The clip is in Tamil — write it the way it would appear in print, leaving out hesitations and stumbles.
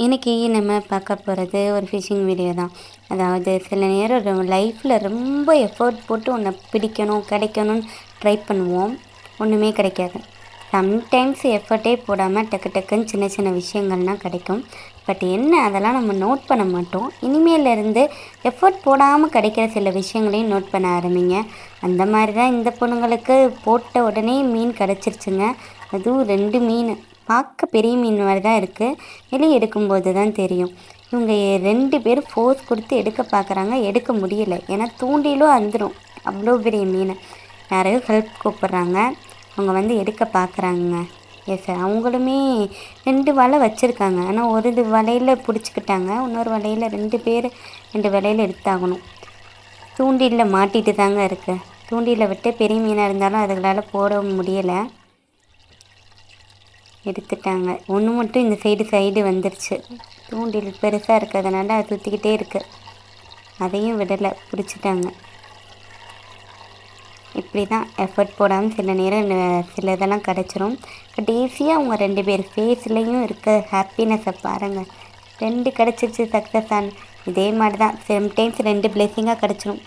இன்றைக்கி நம்ம பார்க்க போகிறது ஒரு ஃபிஷிங் வீடியோ தான். அதாவது சில நேரம் லைஃப்பில் ரொம்ப எஃபோர்ட் போட்டு ஒன்றை பிடிக்கணும் கிடைக்கணும்னு ட்ரை பண்ணுவோம், ஒன்றுமே கிடைக்காது. சம்டைம்ஸ் எஃபர்ட்டே போடாமல் டக்கு டக்குன்னு சின்ன சின்ன விஷயங்கள்லாம் கிடைக்கும். பட் என்ன, அதெல்லாம் நம்ம நோட் பண்ண மாட்டோம். இனிமேலேருந்து எஃபர்ட் போடாமல் கிடைக்கிற சில விஷயங்களையும் நோட் பண்ண ஆரம்பிங்க. அந்த மாதிரி தான் இந்த பொண்ணுங்களுக்கு போட்ட உடனே மீன் கிடச்சிருச்சுங்க. அதுவும் 2 மீன். பார்க்க பெரிய மீன் மாதிரி தான் இருக்குது, வெளியே எடுக்கும்போது தான் தெரியும். இவங்க 2 பேரும் ஃபோர்ஸ் கொடுத்து எடுக்க பார்க்குறாங்க, எடுக்க முடியலை. ஏன்னா தூண்டிலும் அந்துடும், அவ்வளோ பெரிய மீன். யாரையும் ஹெல்ப் கூப்பிட்றாங்க, அவங்க எடுக்க பார்க்குறாங்க. எஸ், அவங்களுமே 2 வலை வச்சுருக்காங்க. ஆனால் ஒரு வலையில் பிடிச்சிக்கிட்டாங்க, இன்னொரு வலையில் 2 பேர் 2 வலையில் எடுத்தாகணும். தூண்டிலில் மாட்டிட்டு தாங்க இருக்குது. தூண்டிலில் விட்டு பெரிய மீனாக இருந்தாலும் அதுகளால் போட முடியலை, எடுத்துட்டாங்க. ஒன்று மட்டும் இந்த சைடு வந்துருச்சு. தூண்டில் பெருசாக இருக்கிறதுனால அது சுற்றிக்கிட்டே இருக்குது, அதையும் விடலை, பிடிச்சிட்டாங்க. இப்படி தான் எஃபர்ட் போடாமல் சில நேரம் சில இதெல்லாம் கிடச்சிரும். பட் ஈஸியாக அவங்க 2 பேர் ஃபேஸ்லேயும் இருக்க ஹாப்பினஸை பாருங்கள். 2 கிடச்சிருச்சு சக்ஸஸ் ஆன. இதே மாதிரி தான் சம்டைம்ஸ் 2 பிளெஸிங்காக கிடச்சிரும்.